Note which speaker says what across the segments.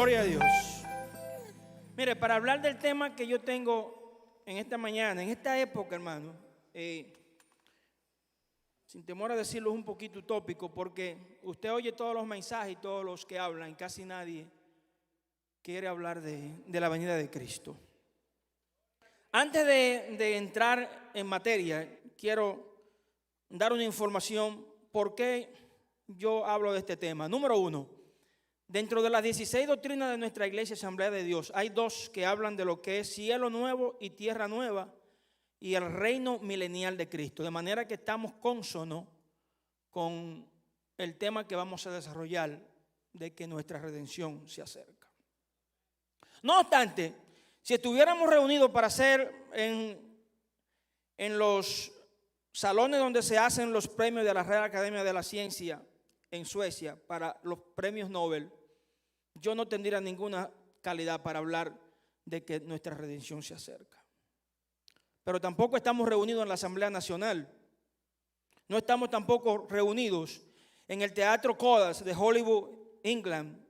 Speaker 1: Gloria a Dios. Mire, para hablar del tema que yo tengo en esta mañana, en esta época, hermano, sin temor a decirlo, es un poquito utópico, porque usted oye todos los mensajes y todos los que hablan, y casi nadie quiere hablar de la venida de Cristo. Antes de entrar en materia, quiero dar una información por qué yo hablo de este tema. Número uno, dentro de las 16 doctrinas de nuestra iglesia Asamblea de Dios, hay dos que hablan de lo que es cielo nuevo y tierra nueva y el reino milenial de Cristo. De manera que estamos cónsonos con el tema que vamos a desarrollar de que nuestra redención se acerca. No obstante, si estuviéramos reunidos para hacer en los salones donde se hacen los premios de la Real Academia de la Ciencia en Suecia para los premios Nobel, yo no tendría ninguna calidad para hablar de que nuestra redención se acerca. Pero tampoco estamos reunidos en la Asamblea Nacional. No estamos tampoco reunidos en el Teatro Kodak de Hollywood, England,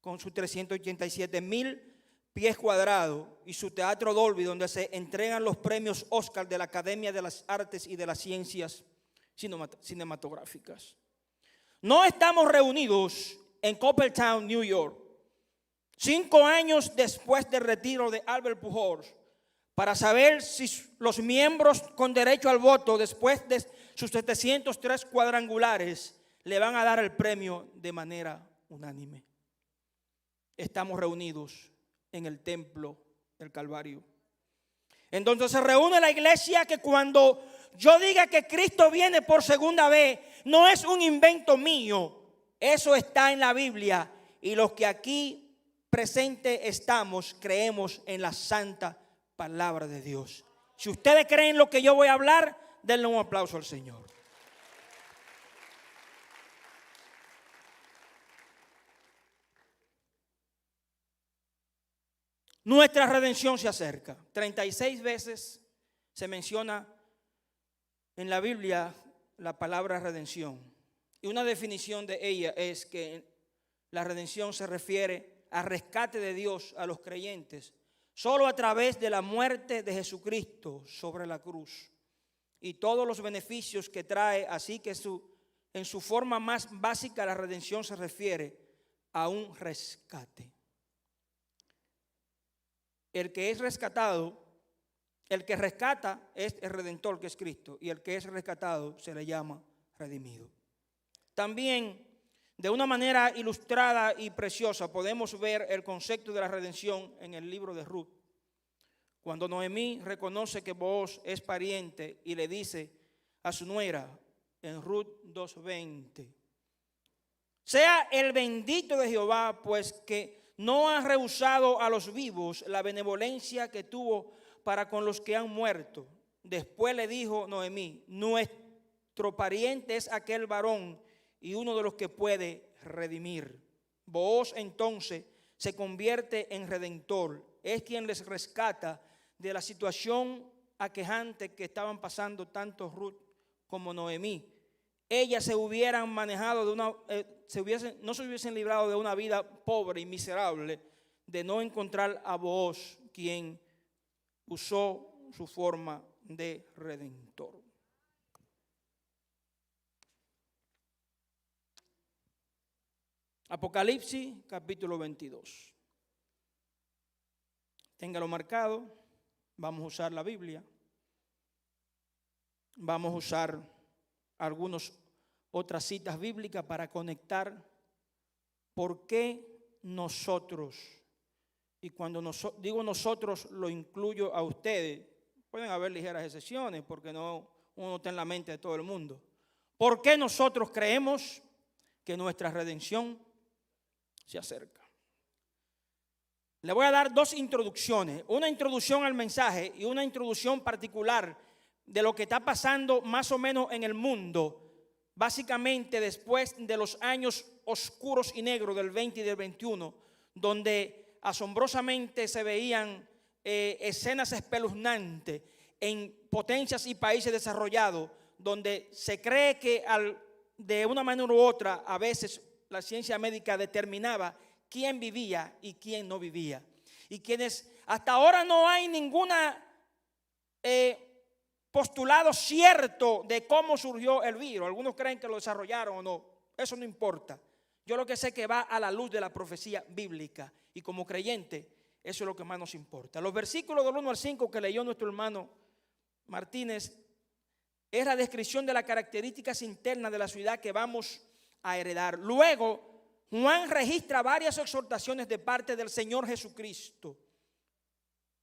Speaker 1: con sus 387,000 pies cuadrados y su Teatro Dolby, donde se entregan los premios Oscar de la Academia de las Artes y de las Ciencias Cinematográficas. No estamos reunidos en Cooperstown, New York, 5 años después del retiro de Albert Pujols, para saber si los miembros con derecho al voto, después de sus 703 cuadrangulares, le van a dar el premio de manera unánime. Estamos reunidos en el templo del Calvario. Entonces se reúne la iglesia que cuando yo diga que Cristo viene por segunda vez, no es un invento mío. Eso está en la Biblia y los que aquí presentes estamos creemos en la santa palabra de Dios. Si ustedes creen lo que yo voy a hablar, denle un aplauso al Señor. Nuestra redención se acerca. 36 veces se menciona en la Biblia la palabra redención. Y una definición de ella es que la redención se refiere al rescate de Dios a los creyentes solo a través de la muerte de Jesucristo sobre la cruz y todos los beneficios que trae. Así que en su forma más básica la redención se refiere a un rescate. El que es rescatado, el que rescata es el Redentor, que es Cristo, y el que es rescatado se le llama redimido. También, de una manera ilustrada y preciosa, podemos ver el concepto de la redención en el libro de Ruth. Cuando Noemí reconoce que Booz es pariente y le dice a su nuera en Ruth 2:20, sea el bendito de Jehová, pues que no ha rehusado a los vivos la benevolencia que tuvo para con los que han muerto. Después le dijo Noemí, nuestro pariente es aquel varón y uno de los que puede redimir. Booz entonces se convierte en redentor. Es quien les rescata de la situación aquejante que estaban pasando tanto Ruth como Noemí. Ellas se hubieran manejado no se hubiesen librado de una vida pobre y miserable de no encontrar a Booz, quien usó su forma de redentor. Apocalipsis capítulo 22. Téngalo marcado. Vamos a usar la Biblia. Vamos a usar algunas otras citas bíblicas para conectar por qué nosotros, y cuando digo nosotros lo incluyo a ustedes, pueden haber ligeras excepciones porque uno está en la mente de todo el mundo. ¿Por qué nosotros creemos que nuestra redención se acerca? Le voy a dar 2 introducciones, una introducción al mensaje y una introducción particular de lo que está pasando más o menos en el mundo, básicamente después de los años oscuros y negros del 20 y del 21, donde asombrosamente se veían escenas espeluznantes en potencias y países desarrollados, donde se cree que de una manera u otra a veces la ciencia médica determinaba quién vivía y quién no vivía. Y quienes hasta ahora no hay ninguna postulado cierto de cómo surgió el virus. Algunos creen que lo desarrollaron o no. Eso no importa. Yo lo que sé es que va a la luz de la profecía bíblica. Y como creyente, eso es lo que más nos importa. Los versículos del 1 al 5 que leyó nuestro hermano Martínez es la descripción de las características internas de la ciudad que vamos a heredar. Luego, Juan registra varias exhortaciones de parte del Señor Jesucristo.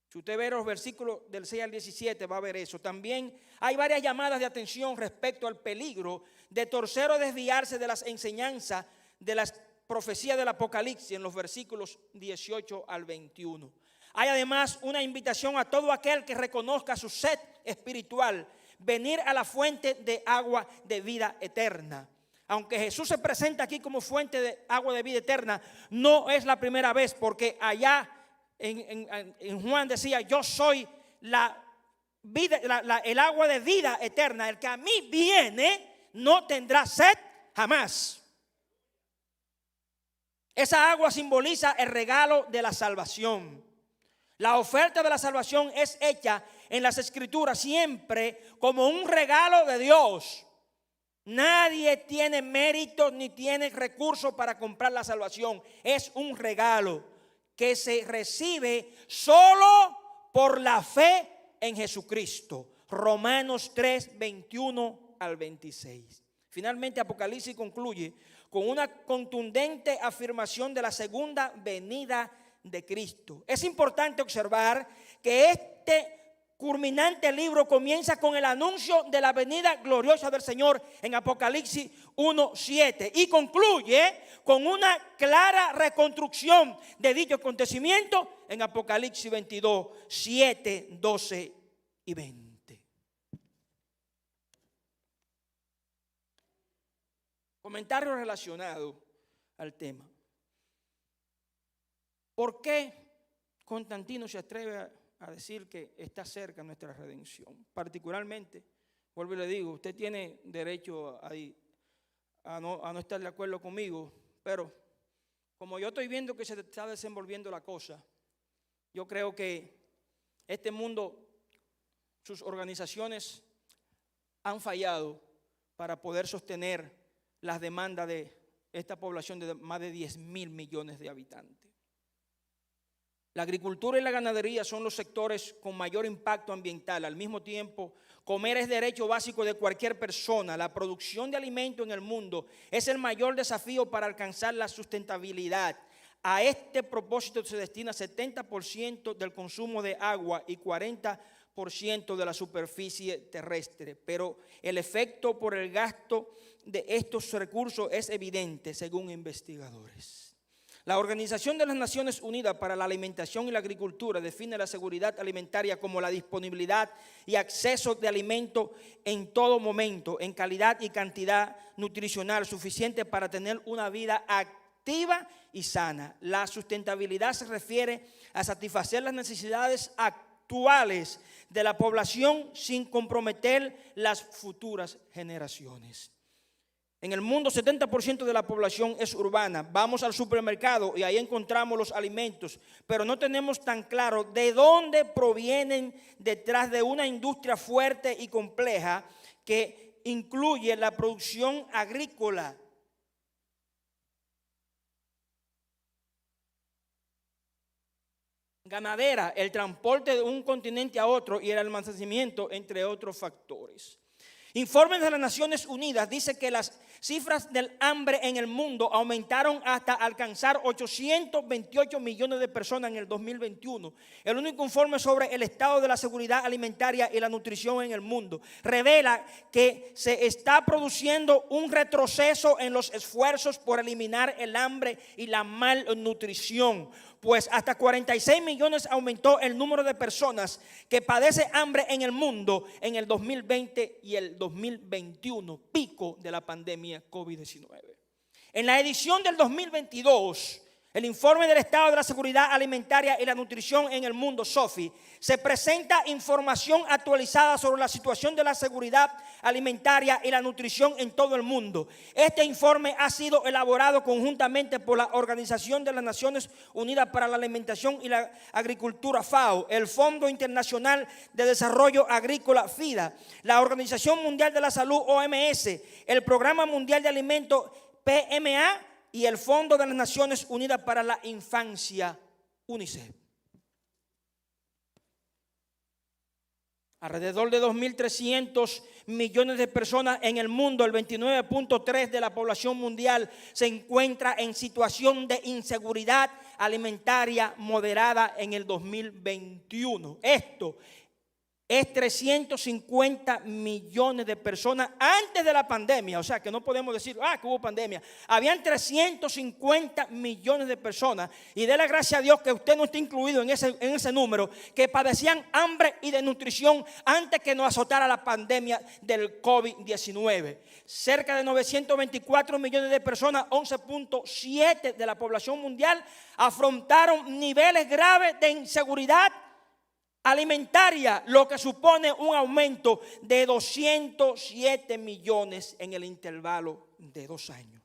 Speaker 1: Si usted ve los versículos del 6 al 17 va a ver eso. También hay varias llamadas de atención respecto al peligro de torcer o desviarse de las enseñanzas de las profecías del Apocalipsis en los versículos 18 al 21. Hay además una invitación a todo aquel que reconozca su sed espiritual, venir a la fuente de agua de vida eterna. Aunque Jesús se presenta aquí como fuente de agua de vida eterna, no es la primera vez, porque allá en Juan decía: yo soy el agua de vida eterna. El que a mí viene no tendrá sed jamás. Esa agua simboliza el regalo de la salvación. La oferta de la salvación es hecha en las Escrituras siempre como un regalo de Dios. Nadie tiene mérito ni tiene recursos para comprar la salvación. Es un regalo que se recibe solo por la fe en Jesucristo. Romanos 3, 21 al 26. Finalmente, Apocalipsis concluye con una contundente afirmación de la segunda venida de Cristo. Es importante observar que este culminante libro comienza con el anuncio de la venida gloriosa del Señor en Apocalipsis 1:7 y concluye con una clara reconstrucción de dicho acontecimiento en Apocalipsis 22:7, 12 y 20. Comentario relacionado al tema. ¿Por qué Constantino se atreve a decir que está cerca nuestra redención? Particularmente, vuelvo y le digo, usted tiene derecho a no estar de acuerdo conmigo, pero como yo estoy viendo que se está desenvolviendo la cosa, yo creo que este mundo, sus organizaciones han fallado para poder sostener las demandas de esta población de más de 10.000 millones de habitantes. La agricultura y la ganadería son los sectores con mayor impacto ambiental. Al mismo tiempo, comer es derecho básico de cualquier persona. La producción de alimentos en el mundo es el mayor desafío para alcanzar la sustentabilidad. A este propósito se destina 70% del consumo de agua y 40% de la superficie terrestre. Pero el efecto por el gasto de estos recursos es evidente, según investigadores. La Organización de las Naciones Unidas para la Alimentación y la Agricultura define la seguridad alimentaria como la disponibilidad y acceso de alimentos en todo momento, en calidad y cantidad nutricional suficiente para tener una vida activa y sana. La sustentabilidad se refiere a satisfacer las necesidades actuales de la población sin comprometer las futuras generaciones. En el mundo, 70% de la población es urbana. Vamos al supermercado y ahí encontramos los alimentos, pero no tenemos tan claro de dónde provienen detrás de una industria fuerte y compleja que incluye la producción agrícola, ganadera, el transporte de un continente a otro y el almacenamiento, entre otros factores. Informes de las Naciones Unidas dicen que las cifras del hambre en el mundo aumentaron hasta alcanzar 828 millones de personas en el 2021. El único informe sobre el estado de la seguridad alimentaria y la nutrición en el mundo revela que se está produciendo un retroceso en los esfuerzos por eliminar el hambre y la malnutrición. Pues hasta 46 millones aumentó el número de personas que padecen hambre en el mundo en el 2020 y el 2021, pico de la pandemia COVID-19. En la edición del 2022, el informe del estado de la seguridad alimentaria y la nutrición en el mundo, SOFI, se presenta información actualizada sobre la situación de la seguridad alimentaria y la nutrición en todo el mundo. Este informe ha sido elaborado conjuntamente por la Organización de las Naciones Unidas para la Alimentación y la Agricultura, FAO, el Fondo Internacional de Desarrollo Agrícola, FIDA, la Organización Mundial de la Salud, OMS, el Programa Mundial de Alimentos, PMA, y el Fondo de las Naciones Unidas para la Infancia, UNICEF. Alrededor de 2.300 millones de personas en el mundo, el 29.3% de la población mundial, se encuentra en situación de inseguridad alimentaria moderada en el 2021. Esto es 350 millones de personas antes de la pandemia. O sea que no podemos decir, que hubo pandemia. Habían 350 millones de personas. Y déle gracias a Dios que usted no esté incluido en ese número, que padecían hambre y desnutrición antes que nos azotara la pandemia del COVID-19. Cerca de 924 millones de personas, 11.7% de la población mundial, afrontaron niveles graves de inseguridad alimentaria, lo que supone un aumento de 207 millones en el intervalo de 2 años.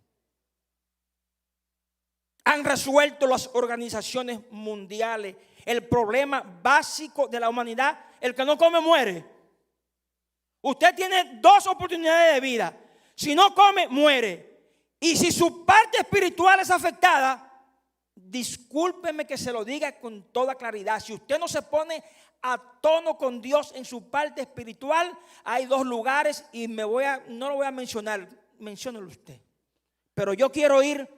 Speaker 1: Han resuelto las organizaciones mundiales el problema básico de la humanidad: el que no come muere. Usted tiene 2 oportunidades de vida. Si no come, muere. Y si su parte espiritual es afectada, discúlpeme que se lo diga con toda claridad, si usted no se pone a tono con Dios en su parte espiritual, hay 2 lugares y no lo voy a mencionar, menciónelo usted. Pero yo quiero ir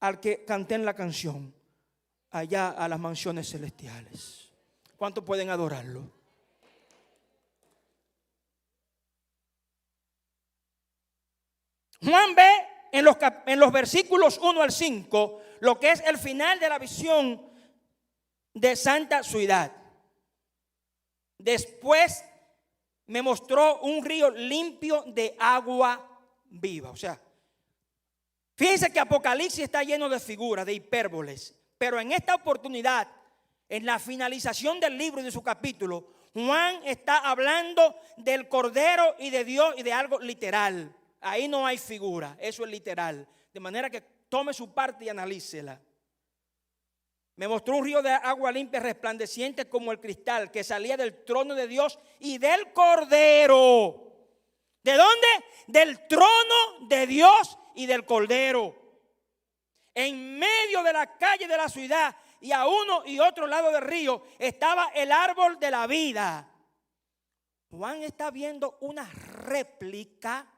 Speaker 1: al que canté en la canción, allá a las mansiones celestiales. ¿Cuántos pueden adorarlo? Juan ve en los versículos 1 al 5 lo que es el final de la visión de Santa Ciudad. Después me mostró un río limpio de agua viva. O sea, fíjense que Apocalipsis está lleno de figuras, de hipérboles. Pero en esta oportunidad, en la finalización del libro y de su capítulo, Juan está hablando del Cordero y de Dios y de algo literal. Ahí no hay figura, eso es literal. De manera que tome su parte y analícela. Me mostró un río de agua limpia, resplandeciente como el cristal, que salía del trono de Dios y del Cordero. ¿De dónde? Del trono de Dios y del Cordero. En medio de la calle de la ciudad y a uno y otro lado del río estaba el árbol de la vida. Juan está viendo una réplica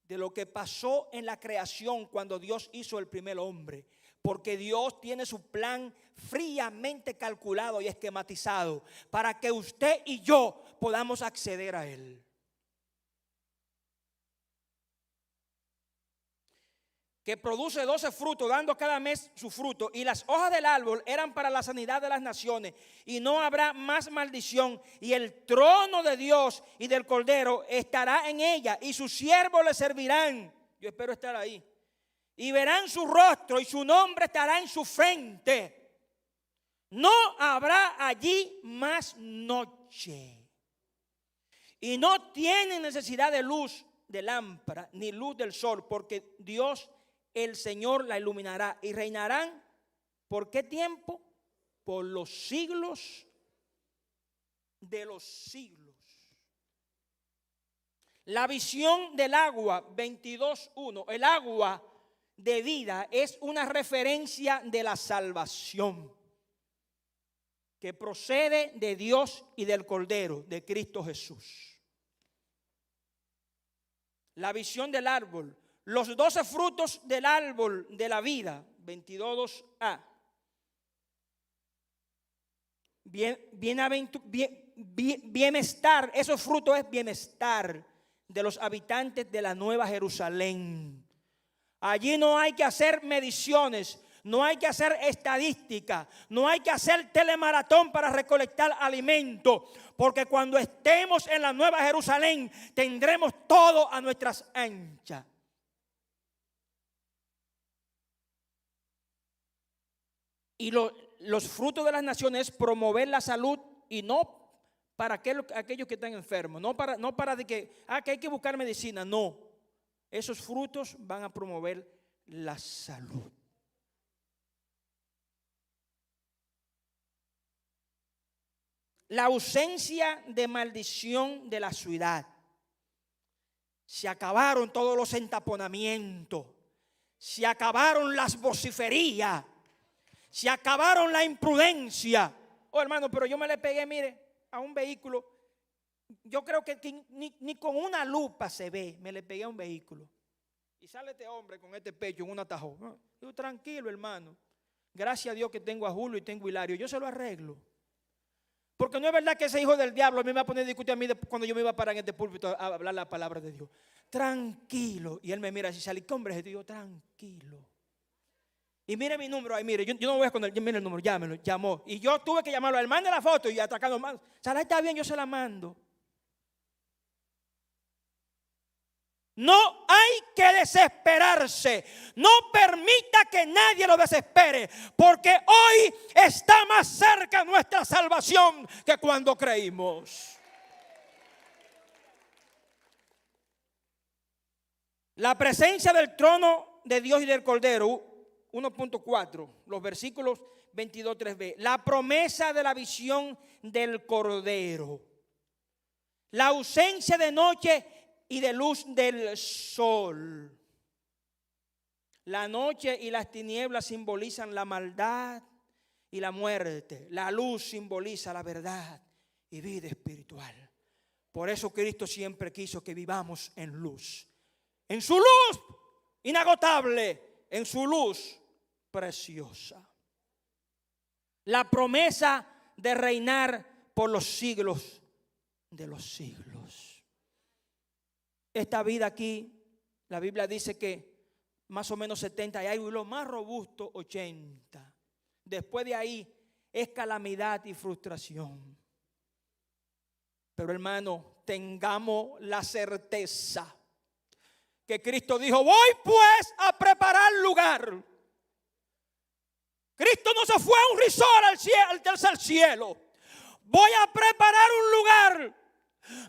Speaker 1: de lo que pasó en la creación cuando Dios hizo el primer hombre. Porque Dios tiene su plan fríamente calculado y esquematizado para que usted y yo podamos acceder a él. Que produce 12 frutos, dando cada mes su fruto. Y las hojas del árbol eran para la sanidad de las naciones. Y no habrá más maldición. Y el trono de Dios y del Cordero estará en ella. Y sus siervos le servirán. Yo espero estar ahí. Y verán su rostro y su nombre estará en su frente. No habrá allí más noche. Y no tienen necesidad de luz de lámpara ni luz del sol, porque Dios el Señor la iluminará. Y reinarán, ¿por qué tiempo? Por los siglos de los siglos. La visión del agua 22:1. El agua de vida es una referencia de la salvación que procede de Dios y del Cordero, de Cristo Jesús. La visión del árbol, los 12 frutos del árbol de la vida, 22:2a. Bienestar, esos frutos es bienestar de los habitantes de la Nueva Jerusalén. Allí no hay que hacer mediciones, no hay que hacer estadística, no hay que hacer telemaratón para recolectar alimento, porque cuando estemos en la Nueva Jerusalén tendremos todo a nuestras anchas. Y los frutos de las naciones es promover la salud y no para aquellos que están enfermos, no para de que hay que buscar medicina, no. Esos frutos van a promover la salud. La ausencia de maldición de la ciudad. Se acabaron todos los entaponamientos. Se acabaron las vociferías. Se acabaron la imprudencia. Oh, hermano, pero yo me le pegué, mire, a un vehículo. Yo creo que ni con una lupa se ve. Me le pegué a un vehículo. Y sale este hombre con este pecho en un atajo. Digo, tranquilo, hermano. Gracias a Dios que tengo a Julio y tengo a Hilario. Yo se lo arreglo. Porque no es verdad que ese hijo del diablo me va a poner a discutir a mí cuando yo me iba a parar en este púlpito a hablar la palabra de Dios. Tranquilo. Y él me mira así, sale, ¿qué hombre es este? Y yo, tranquilo. Y mire mi número ahí, mire, yo no voy a esconder, mire el número, llámelo, llamó. Y yo tuve que llamarlo, él mande la foto y atracando más. Sara, está bien, yo se la mando. No hay que desesperarse. No permita que nadie lo desespere. Porque hoy está más cerca nuestra salvación que cuando creímos. La presencia del trono de Dios y del Cordero, 1.4, los versículos 22, 3b. La promesa de la visión del Cordero. La ausencia de noche y de luz del sol. La noche y las tinieblas simbolizan la maldad y la muerte. La luz simboliza la verdad y vida espiritual. Por eso Cristo siempre quiso que vivamos en luz. En su luz inagotable, en su luz preciosa. La promesa de reinar por los siglos de los siglos. Esta vida aquí, la Biblia dice que más o menos 70 y algo, y lo más robusto 80. Después de ahí es calamidad y frustración. Pero hermano, tengamos la certeza que Cristo dijo, voy pues a preparar lugar. Cristo no se fue a un resort al tercer cielo. Voy a preparar un lugar.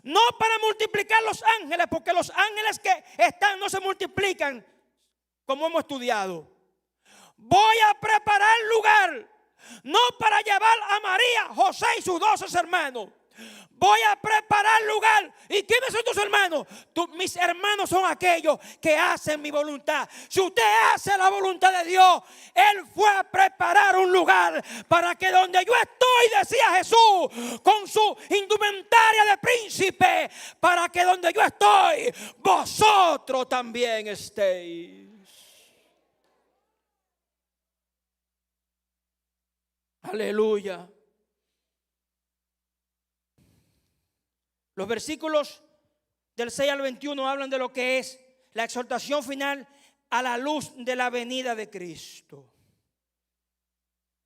Speaker 1: No para multiplicar los ángeles, porque los ángeles que están no se multiplican como hemos estudiado. Voy a preparar lugar, no para llevar a María, José y sus 12 hermanos. Voy a preparar lugar. ¿Y quiénes son tus hermanos? Mis hermanos son aquellos que hacen mi voluntad. Si usted hace la voluntad de Dios, Él fue a preparar un lugar para que donde yo estoy, decía Jesús, con su indumentaria de príncipe, para que donde yo estoy, vosotros también estéis. Aleluya. Los versículos del 6 al 21 hablan de lo que es la exhortación final a la luz de la venida de Cristo.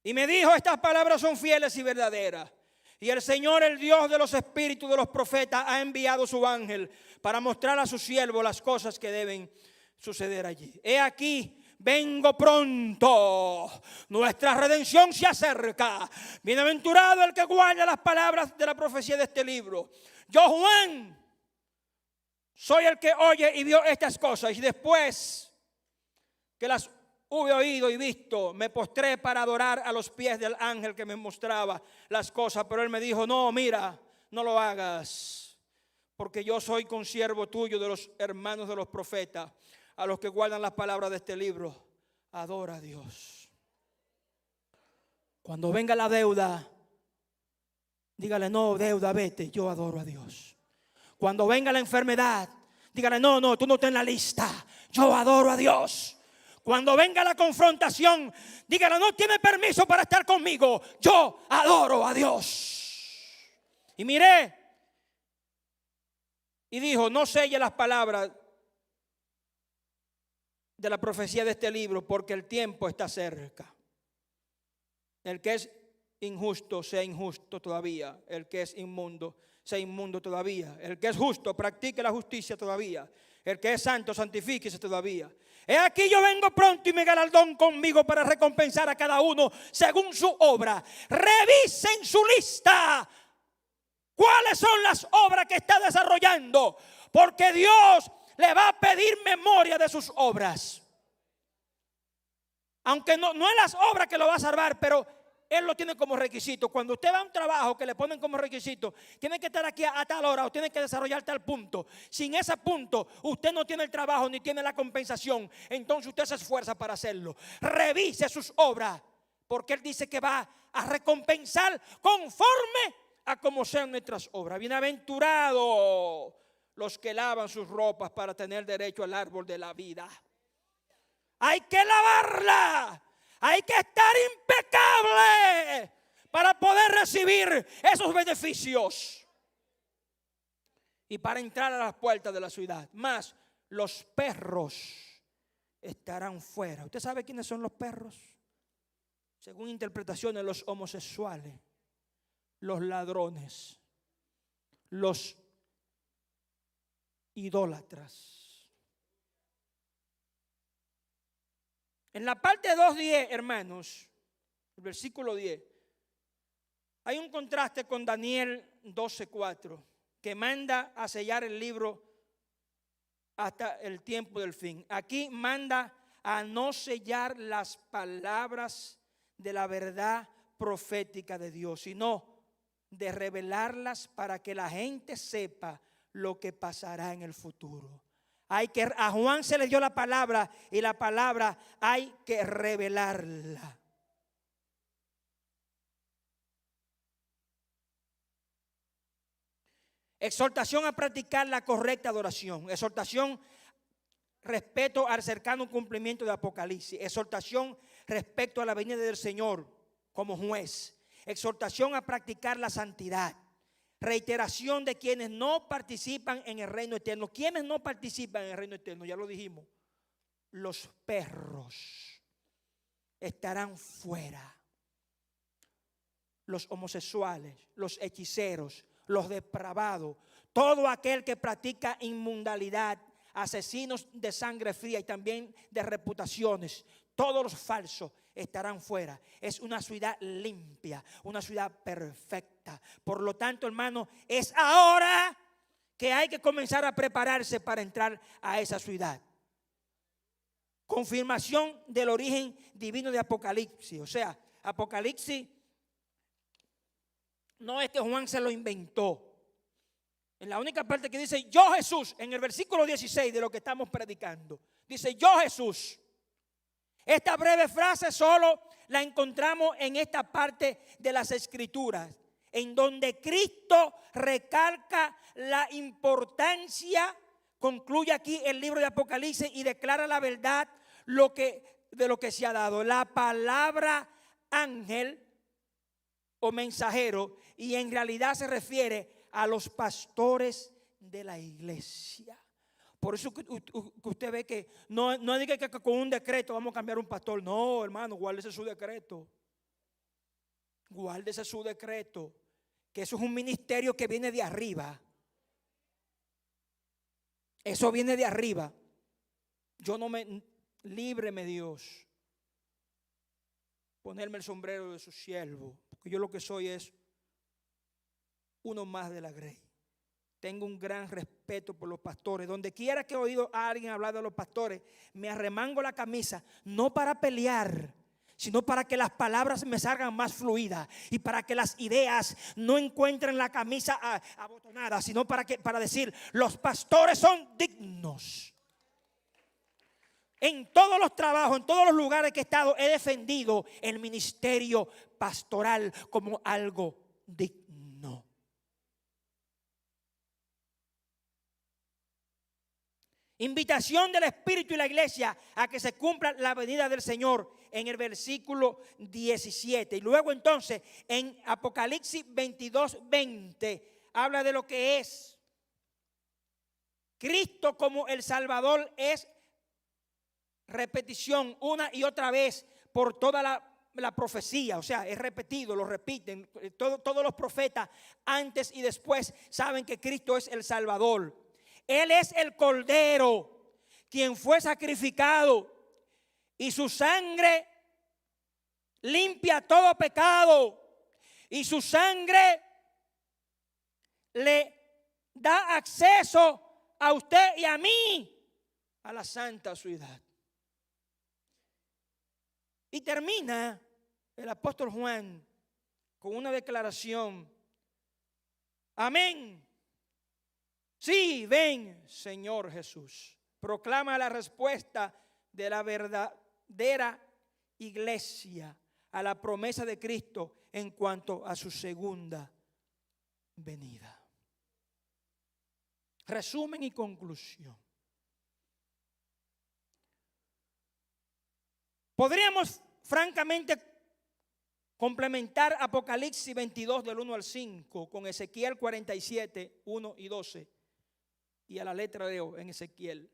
Speaker 1: Y me dijo, estas palabras son fieles y verdaderas. Y el Señor, el Dios de los espíritus de los profetas, ha enviado su ángel para mostrar a su siervo las cosas que deben suceder allí. He aquí, vengo pronto. Nuestra redención se acerca. Bienaventurado el que guarda las palabras de la profecía de este libro. Yo, Juan, soy el que oye y vio estas cosas. Y después que las hube oído y visto, me postré para adorar a los pies del ángel que me mostraba las cosas. Pero él me dijo, no, mira, no lo hagas. Porque yo soy consiervo tuyo de los hermanos de los profetas, a los que guardan las palabras de este libro. Adora a Dios. Cuando venga la deuda, dígale, no, deuda, vete, yo adoro a Dios. Cuando venga la enfermedad, dígale, no, tú no estás en la lista, yo adoro a Dios. Cuando venga la confrontación, dígale, no tiene permiso para estar conmigo, yo adoro a Dios. Y miré y dijo, no selle las palabras de la profecía de este libro, porque el tiempo está cerca. El que es injusto sea injusto todavía. El que es inmundo sea inmundo todavía. El que es justo practique la justicia todavía. El que es santo, santifíquese todavía. He aquí yo vengo pronto y mi galardón conmigo para recompensar a cada uno según su obra. Revisen su lista. ¿Cuáles son las obras que está desarrollando? Porque Dios le va a pedir memoria de sus obras. Aunque no es las obras que lo va a salvar, pero Él lo tiene como requisito. Cuando usted va a un trabajo que le ponen como requisito, tiene que estar aquí a tal hora o tiene que desarrollar tal punto. Sin ese punto, usted no tiene el trabajo ni tiene la compensación. Entonces usted se esfuerza para hacerlo. Revise sus obras, porque Él dice que va a recompensar conforme a como sean nuestras obras. Bienaventurados los que lavan sus ropas para tener derecho al árbol de la vida. Hay que lavarla. Hay que estar impecable para poder recibir esos beneficios. Y para entrar a las puertas de la ciudad. Más, los perros estarán fuera. ¿Usted sabe quiénes son los perros? Según interpretaciones, los homosexuales, los ladrones, los idólatras. En la parte 2:10, hermanos, el versículo 10, hay un contraste con Daniel 12:4, que manda a sellar el libro hasta el tiempo del fin. Aquí manda a no sellar las palabras de la verdad profética de Dios, sino de revelarlas para que la gente sepa lo que pasará en el futuro. A Juan se le dio la palabra y la palabra hay que revelarla. Exhortación a practicar la correcta adoración. Exhortación respecto al cercano cumplimiento de Apocalipsis. Exhortación respecto a la venida del Señor como juez. Exhortación a practicar la santidad. Reiteración de quienes no participan en el reino eterno. ¿Quiénes no participan en el reino eterno? Ya lo dijimos. Los perros estarán fuera. Los homosexuales, los hechiceros, los depravados, todo aquel que practica inmundalidad, asesinos de sangre fría y también de reputaciones, todos los falsos estarán fuera. Es una ciudad limpia, una ciudad perfecta. Por lo tanto, hermano, es ahora que hay que comenzar a prepararse para entrar a esa ciudad. Confirmación del origen divino de Apocalipsis. O sea, Apocalipsis no es que Juan se lo inventó. En la única parte que dice yo Jesús, en el versículo 16 de lo que estamos predicando, dice yo Jesús. Esta breve frase solo la encontramos en esta parte de las Escrituras, en donde Cristo recalca la importancia, concluye aquí el libro de Apocalipsis y declara la verdad de lo que se ha dado. La palabra ángel o mensajero, y en realidad se refiere a los pastores de la iglesia. Por eso que usted ve que no diga que con un decreto vamos a cambiar un pastor. No, hermano, guárdese su decreto. Guárdese su decreto. Que eso es un ministerio que viene de arriba. Eso viene de arriba. Líbreme Dios. Ponerme el sombrero de su siervo. Porque yo lo que soy es uno más de la grey. Tengo un gran respeto por los pastores. Donde quiera que he oído a alguien hablar de los pastores, me arremango la camisa, no para pelear, sino para que las palabras me salgan más fluidas y para que las ideas no encuentren la camisa abotonada, sino para decir, los pastores son dignos. En todos los trabajos, en todos los lugares que he estado, he defendido el ministerio pastoral como algo digno. Invitación del Espíritu y la iglesia a que se cumpla la venida del Señor en el versículo 17. Y luego entonces en Apocalipsis 22:20 habla de lo que es Cristo como el Salvador. Es repetición una y otra vez por toda la profecía. O sea, es repetido, lo repiten. Todos los profetas antes y después saben que Cristo es el Salvador. Él es el Cordero, quien fue sacrificado, y su sangre limpia todo pecado, y su sangre le da acceso a usted y a mí a la santa ciudad. Y termina el apóstol Juan con una declaración. Amén. Sí, ven, Señor Jesús. Proclama la respuesta de la verdadera iglesia a la promesa de Cristo en cuanto a su segunda venida. Resumen y conclusión. Podríamos francamente complementar Apocalipsis 22 del 1 al 5 con Ezequiel 47, 1 y 12 y a la letra de O en Ezequiel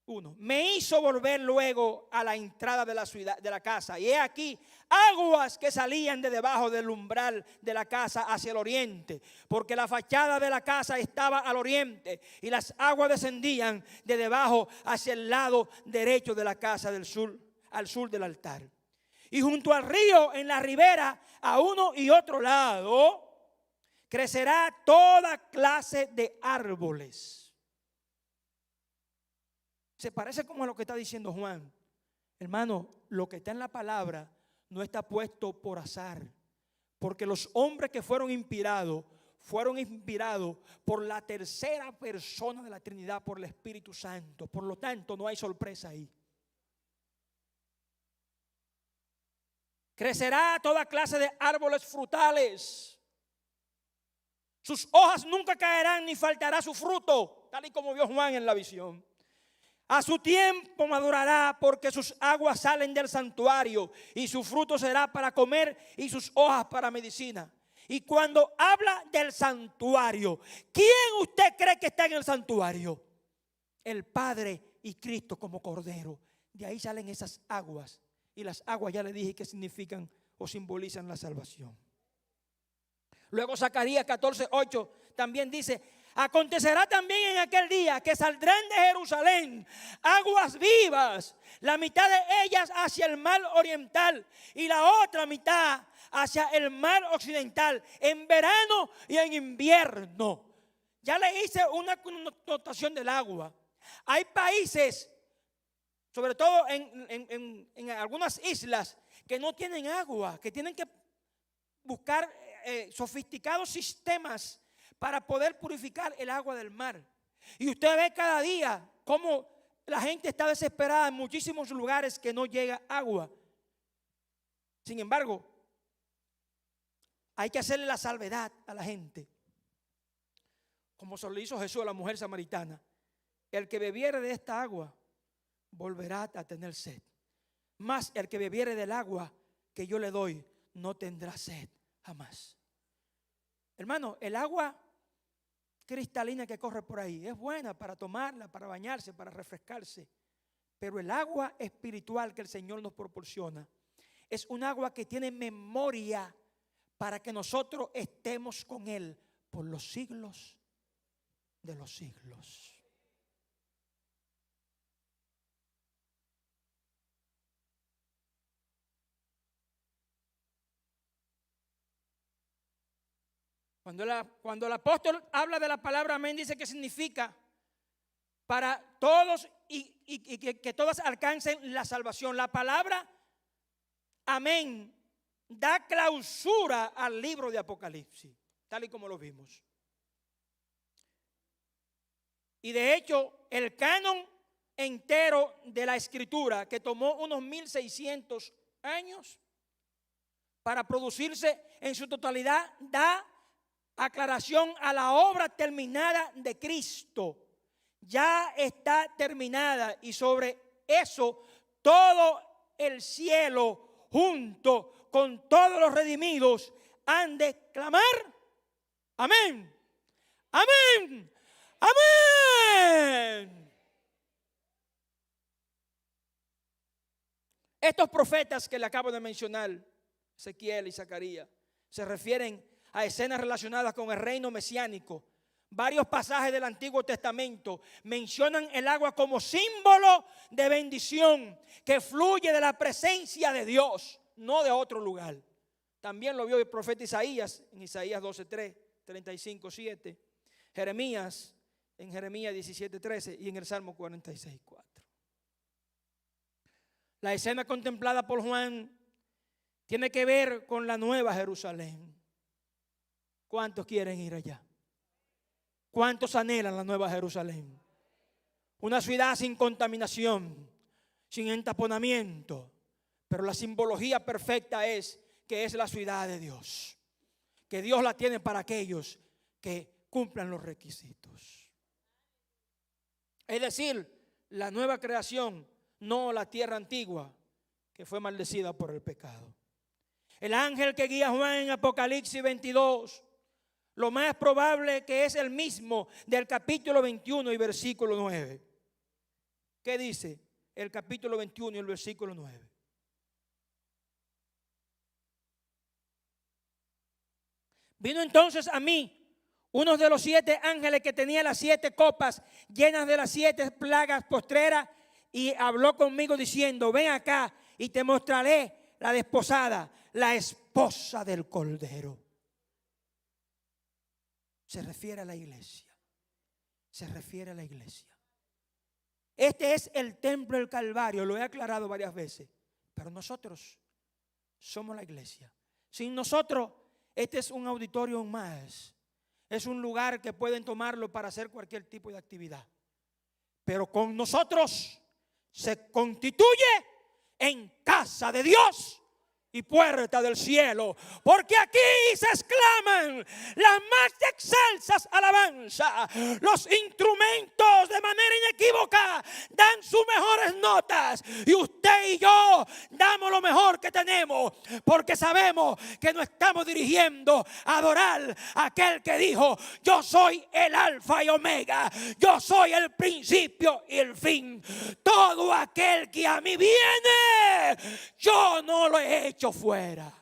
Speaker 1: 1. Me hizo volver luego a la entrada de la ciudad, de la casa, y he aquí aguas que salían de debajo del umbral de la casa hacia el oriente, porque la fachada de la casa estaba al oriente, y las aguas descendían de debajo hacia el lado derecho de la casa del sur, al sur del altar. Y junto al río, en la ribera, a uno y otro lado, crecerá toda clase de árboles. Se parece como a lo que está diciendo Juan. Hermano, lo que está en la palabra no está puesto por azar, porque los hombres que fueron inspirados por la tercera persona de la Trinidad, por el Espíritu Santo. Por lo tanto, no hay sorpresa ahí. Crecerá toda clase de árboles frutales. Sus hojas nunca caerán ni faltará su fruto, tal y como vio Juan en la visión. A su tiempo madurará, porque sus aguas salen del santuario, y su fruto será para comer y sus hojas para medicina. Y cuando habla del santuario, ¿quién usted cree que está en el santuario? El Padre y Cristo como Cordero. De ahí salen esas aguas. Y las aguas ya le dije que significan o simbolizan la salvación. Luego Zacarías 14:8 también dice: acontecerá también en aquel día que saldrán de Jerusalén aguas vivas, la mitad de ellas hacia el mar oriental y la otra mitad hacia el mar occidental, en verano y en invierno. Ya le hice una connotación del agua. Hay países, sobre todo en algunas islas, que no tienen agua, que tienen que buscar sofisticados sistemas para poder purificar el agua del mar. Y usted ve cada día cómo la gente está desesperada en muchísimos lugares que no llega agua. Sin embargo, hay que hacerle la salvedad a la gente, como se lo hizo Jesús a la mujer samaritana: el que bebiere de esta agua volverá a tener sed, mas el que bebiere del agua que yo le doy no tendrá sed jamás. Hermano, el agua cristalina que corre por ahí es buena para tomarla, para bañarse, para refrescarse, pero el agua espiritual que el Señor nos proporciona es un agua que tiene memoria para que nosotros estemos con Él por los siglos de los siglos. Cuando el apóstol habla de la palabra amén, dice que significa para todos y que todos alcancen la salvación. La palabra amén da clausura al libro de Apocalipsis, tal y como lo vimos. Y de hecho, el canon entero de la escritura, que tomó unos 1600 años para producirse en su totalidad, da aclaración a la obra terminada de Cristo. Ya está terminada, y sobre eso todo el cielo junto con todos los redimidos han de clamar amén, amén, amén. Estos profetas que le acabo de mencionar, Ezequiel y Zacarías, se refieren a escenas relacionadas con el reino mesiánico, varios pasajes del Antiguo Testamento mencionan el agua como símbolo de bendición que fluye de la presencia de Dios, no de otro lugar. También lo vio el profeta Isaías en Isaías 12:3, 35:7, Jeremías en Jeremías 17:13 y en el Salmo 46:4. La escena contemplada por Juan tiene que ver con la nueva Jerusalén. ¿Cuántos quieren ir allá? ¿Cuántos anhelan la nueva Jerusalén? Una ciudad sin contaminación, sin entaponamiento. Pero la simbología perfecta es que es la ciudad de Dios. Que Dios la tiene para aquellos que cumplan los requisitos. Es decir, la nueva creación, no la tierra antigua que fue maldecida por el pecado. El ángel que guía a Juan en Apocalipsis 22, lo más probable que es el mismo del capítulo 21 y versículo 9. ¿Qué dice el capítulo 21 y el versículo 9? Vino entonces a mí uno de los 7 ángeles que tenía las 7 copas llenas de las 7 plagas postreras y habló conmigo diciendo: ven acá y te mostraré la desposada, la esposa del Cordero. Se refiere a la iglesia. Se refiere a la iglesia. Este es el templo del Calvario, lo he aclarado varias veces. Pero nosotros somos la iglesia. Sin nosotros, este es un auditorio más. Es un lugar que pueden tomarlo para hacer cualquier tipo de actividad. Pero con nosotros se constituye en casa de Dios y puerta del cielo, porque aquí se exclaman las más excelsas alabanzas. Los instrumentos de manera inequívoca dan sus mejores notas y usted y yo damos lo mejor que tenemos, porque sabemos que nos estamos dirigiendo a adorar a aquel que dijo: yo soy el alfa y omega, yo soy el principio y el fin. Todo aquel que a mí viene, yo no lo he hecho fuera.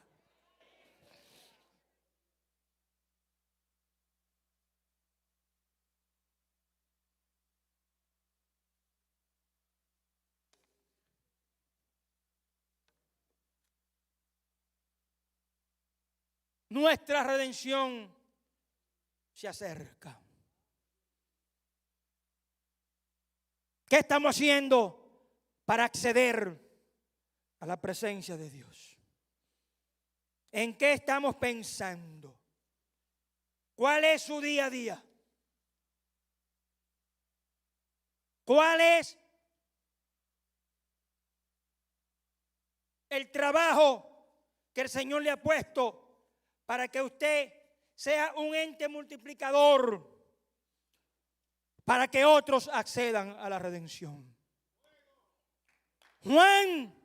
Speaker 1: Nuestra redención se acerca. ¿Qué estamos haciendo para acceder a la presencia de Dios? ¿En qué estamos pensando? ¿Cuál es su día a día? ¿Cuál es el trabajo que el Señor le ha puesto para que usted sea un ente multiplicador, para que otros accedan a la redención? Juan,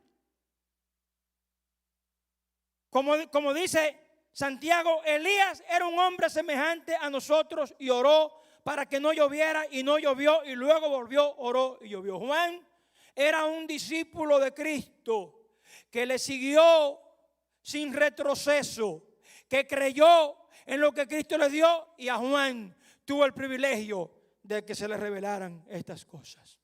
Speaker 1: como dice Santiago, Elías era un hombre semejante a nosotros y oró para que no lloviera y no llovió, y luego volvió, oró y llovió. Juan era un discípulo de Cristo que le siguió sin retroceso, que creyó en lo que Cristo le dio, y a Juan tuvo el privilegio de que se le revelaran estas cosas.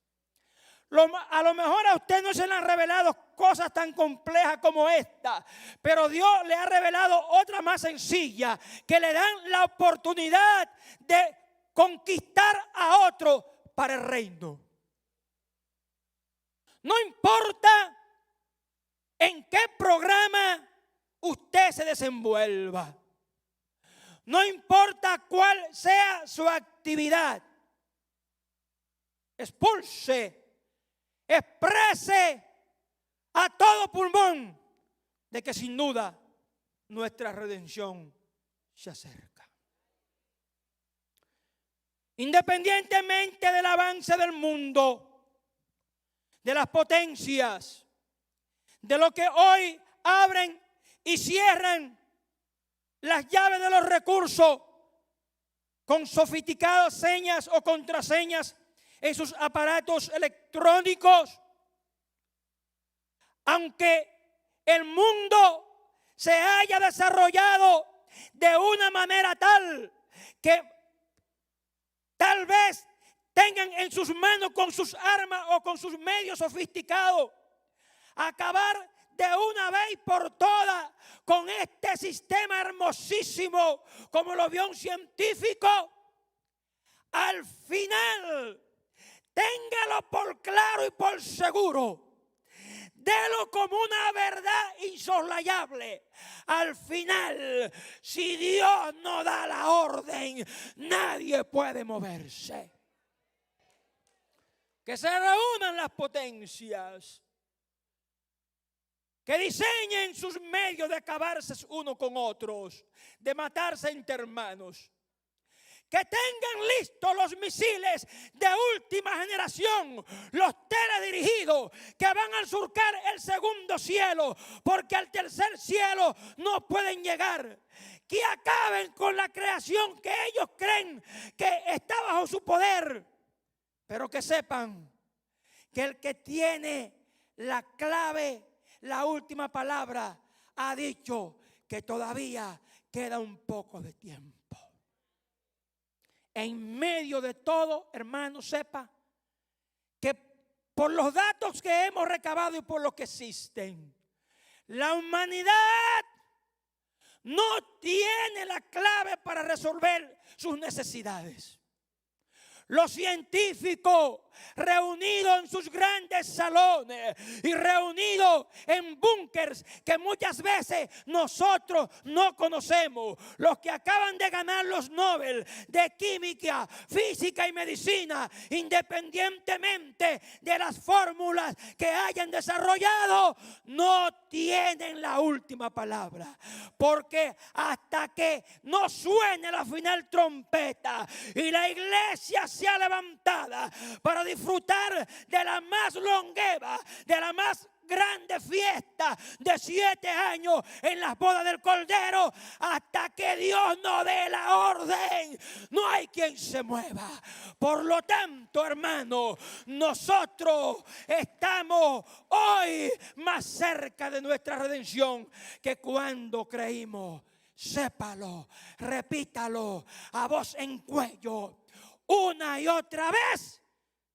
Speaker 1: A lo mejor a usted no se le han revelado cosas tan complejas como esta, pero Dios le ha revelado otra más sencilla, que le dan la oportunidad de conquistar a otro para el reino. No importa en qué programa usted se desenvuelva, no importa cuál sea su actividad, expulse, exprese a todo pulmón de que sin duda nuestra redención se acerca. Independientemente del avance del mundo, de las potencias, de lo que hoy abren y cierran las llaves de los recursos con sofisticadas señas o contraseñas en sus aparatos electrónicos, aunque el mundo se haya desarrollado de una manera tal que tal vez tengan en sus manos con sus armas o con sus medios sofisticados acabar de una vez por todas con este sistema hermosísimo como lo vio un científico. Al final, téngalo por claro y por seguro. Délo como una verdad insoslayable. Al final, si Dios no da la orden, nadie puede moverse. Que se reúnan las potencias, que diseñen sus medios de acabarse uno con otros, de matarse entre hermanos. Que tengan listos los misiles de última generación, los teledirigidos, que van a surcar el segundo cielo, porque al tercer cielo no pueden llegar. Que acaben con la creación que ellos creen que está bajo su poder. Pero que sepan que el que tiene la clave, la última palabra, ha dicho que todavía queda un poco de tiempo. En medio de todo, hermano, sepa que por los datos que hemos recabado y por los que existen, la humanidad no tiene la clave para resolver sus necesidades. Los científicos reunidos en sus grandes salones y reunidos en búnkers que muchas veces nosotros no conocemos. Los que acaban de ganar los Nobel de química, física y medicina, independientemente de las fórmulas que hayan desarrollado, no tienen la última palabra. Porque hasta que no suene la final trompeta y la iglesia sea levantada para disfrutar de la más longeva, de la más grande fiesta de 7 años en las bodas del Cordero, hasta que Dios no dé la orden, no hay quien se mueva. Por lo tanto, hermano, nosotros estamos hoy más cerca de nuestra redención que cuando creímos. Sépalo, repítalo a voz en cuello, una y otra vez,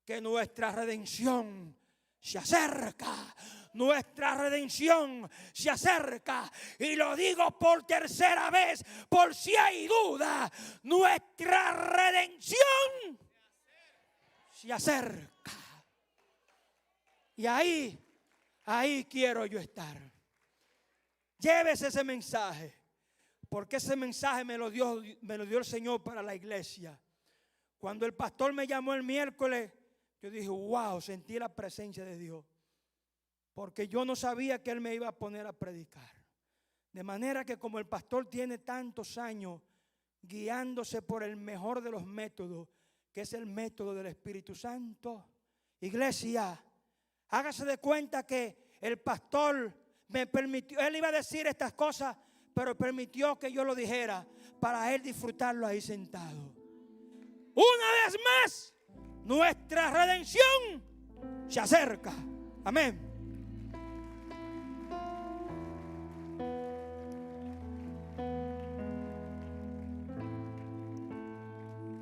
Speaker 1: que nuestra redención se acerca. Nuestra redención se acerca. Y lo digo por tercera vez, por si hay duda. Nuestra redención se acerca. Y ahí quiero yo estar. Llévese ese mensaje, porque ese mensaje me lo dio el Señor para la iglesia. Cuando el pastor me llamó el miércoles, yo dije, wow, sentí la presencia de Dios. Porque yo no sabía que Él me iba a poner a predicar. De manera que como el pastor tiene tantos años guiándose por el mejor de los métodos, que es el método del Espíritu Santo, iglesia, hágase de cuenta que el pastor me permitió, él iba a decir estas cosas, pero permitió que yo lo dijera para él disfrutarlo ahí sentado. Una vez más, nuestra redención se acerca. Amén.